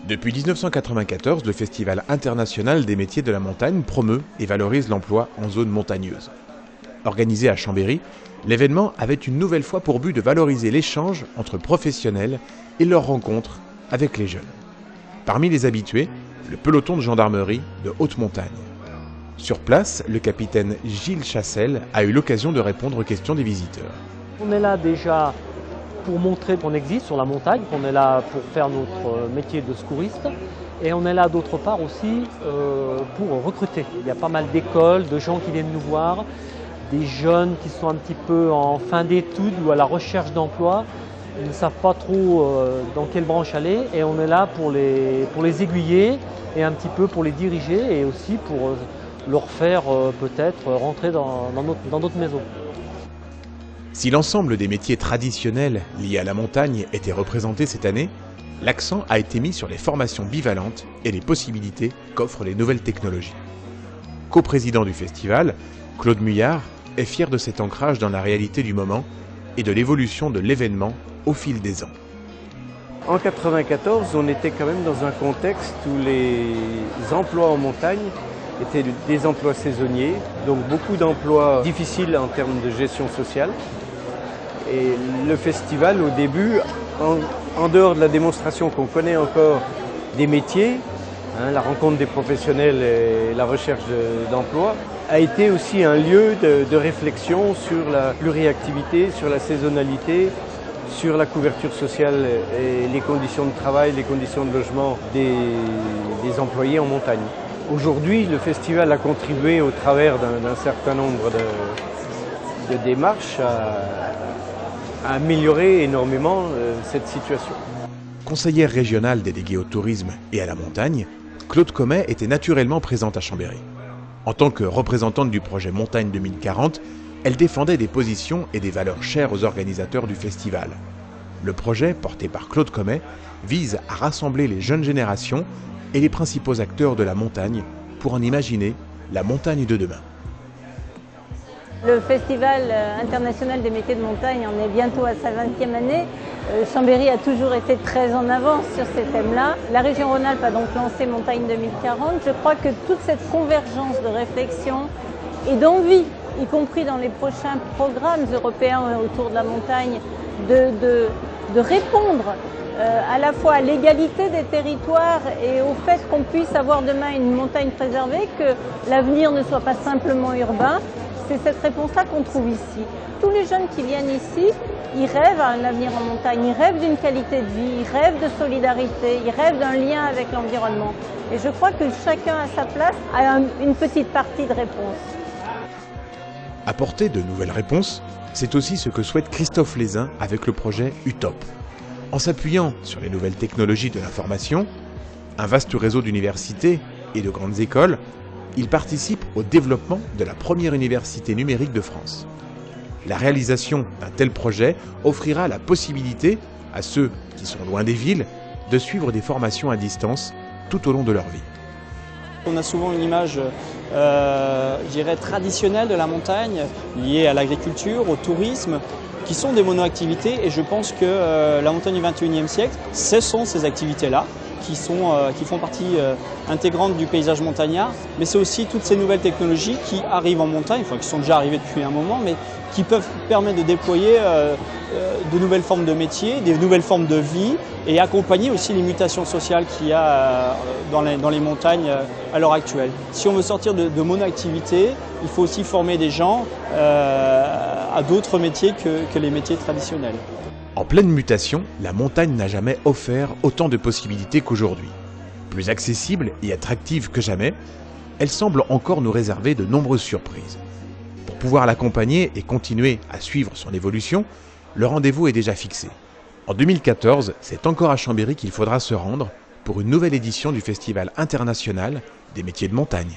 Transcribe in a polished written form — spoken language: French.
Depuis 1994, le Festival international des métiers de la montagne promeut et valorise l'emploi en zone montagneuse. Organisé à Chambéry, l'événement avait une nouvelle fois pour but de valoriser l'échange entre professionnels et leur rencontre avec les jeunes. Parmi les habitués, le peloton de gendarmerie de haute montagne. Sur place, le capitaine Gilles Chassel a eu l'occasion de répondre aux questions des visiteurs. On est là déjà pour montrer qu'on existe sur la montagne, qu'on est là pour faire notre métier de secouriste. Et on est là d'autre part aussi pour recruter. Il y a pas mal d'écoles, de gens qui viennent nous voir, des jeunes qui sont un petit peu en fin d'études ou à la recherche d'emploi. Ils ne savent pas trop dans quelle branche aller et on est là pour les aiguiller et un petit peu pour les diriger et aussi pour leur faire peut-être rentrer dans notre maison. Si l'ensemble des métiers traditionnels liés à la montagne était représenté cette année, l'accent a été mis sur les formations bivalentes et les possibilités qu'offrent les nouvelles technologies. Co-président du festival, Claude Muillard est fier de cet ancrage dans la réalité du moment et de l'évolution de l'événement au fil des ans. En 1994, on était quand même dans un contexte où les emplois en montagne étaient des emplois saisonniers, donc beaucoup d'emplois difficiles en termes de gestion sociale. Et le festival, au début, en dehors de la démonstration qu'on connaît encore des métiers, la rencontre des professionnels et la recherche d'emploi, a été aussi un lieu de réflexion sur la pluriactivité, sur la saisonnalité, sur la couverture sociale et les conditions de travail, les conditions de logement des employés en montagne. Aujourd'hui, le festival a contribué au travers d'un certain nombre de démarches à améliorer énormément cette situation. Conseillère régionale déléguée au tourisme et à la montagne, Claude Comet était naturellement présente à Chambéry. En tant que représentante du projet Montagne 2040, elle défendait des positions et des valeurs chères aux organisateurs du festival. Le projet, porté par Claude Comet, vise à rassembler les jeunes générations et les principaux acteurs de la montagne pour en imaginer la montagne de demain. Le Festival international des métiers de montagne en est bientôt à sa 20e année. Chambéry a toujours été très en avance sur ces thèmes-là. La région Rhône-Alpes a donc lancé Montagne 2040. Je crois que toute cette convergence de réflexion et d'envie, y compris dans les prochains programmes européens autour de la montagne, de répondre à la fois à l'égalité des territoires et au fait qu'on puisse avoir demain une montagne préservée, que l'avenir ne soit pas simplement urbain. C'est cette réponse-là qu'on trouve ici. Tous les jeunes qui viennent ici, ils rêvent à un avenir en montagne, ils rêvent d'une qualité de vie, ils rêvent de solidarité, ils rêvent d'un lien avec l'environnement. Et je crois que chacun à sa place a une petite partie de réponse. Apporter de nouvelles réponses, c'est aussi ce que souhaite Christophe Lézin avec le projet UTOP. En s'appuyant sur les nouvelles technologies de l'information, un vaste réseau d'universités et de grandes écoles, il participe au développement de la première université numérique de France. La réalisation d'un tel projet offrira la possibilité à ceux qui sont loin des villes de suivre des formations à distance tout au long de leur vie. On a souvent une image, je dirais, traditionnelle de la montagne, liée à l'agriculture, au tourisme, qui sont des monoactivités et je pense que la montagne du XXIe siècle, ce sont ces activités-là qui font partie intégrante du paysage montagnard, mais c'est aussi toutes ces nouvelles technologies qui arrivent en montagne, enfin qui sont déjà arrivées depuis un moment, mais qui peuvent permettre de déployer de nouvelles formes de métiers, des nouvelles formes de vie et accompagner aussi les mutations sociales qu'il y a dans les montagnes à l'heure actuelle. Si on veut sortir de monoactivité, il faut aussi former des gens à d'autres métiers que les métiers traditionnels. En pleine mutation, la montagne n'a jamais offert autant de possibilités qu'aujourd'hui. Plus accessible et attractive que jamais, elle semble encore nous réserver de nombreuses surprises. Pour pouvoir l'accompagner et continuer à suivre son évolution, le rendez-vous est déjà fixé. En 2014, c'est encore à Chambéry qu'il faudra se rendre pour une nouvelle édition du Festival international des métiers de montagne.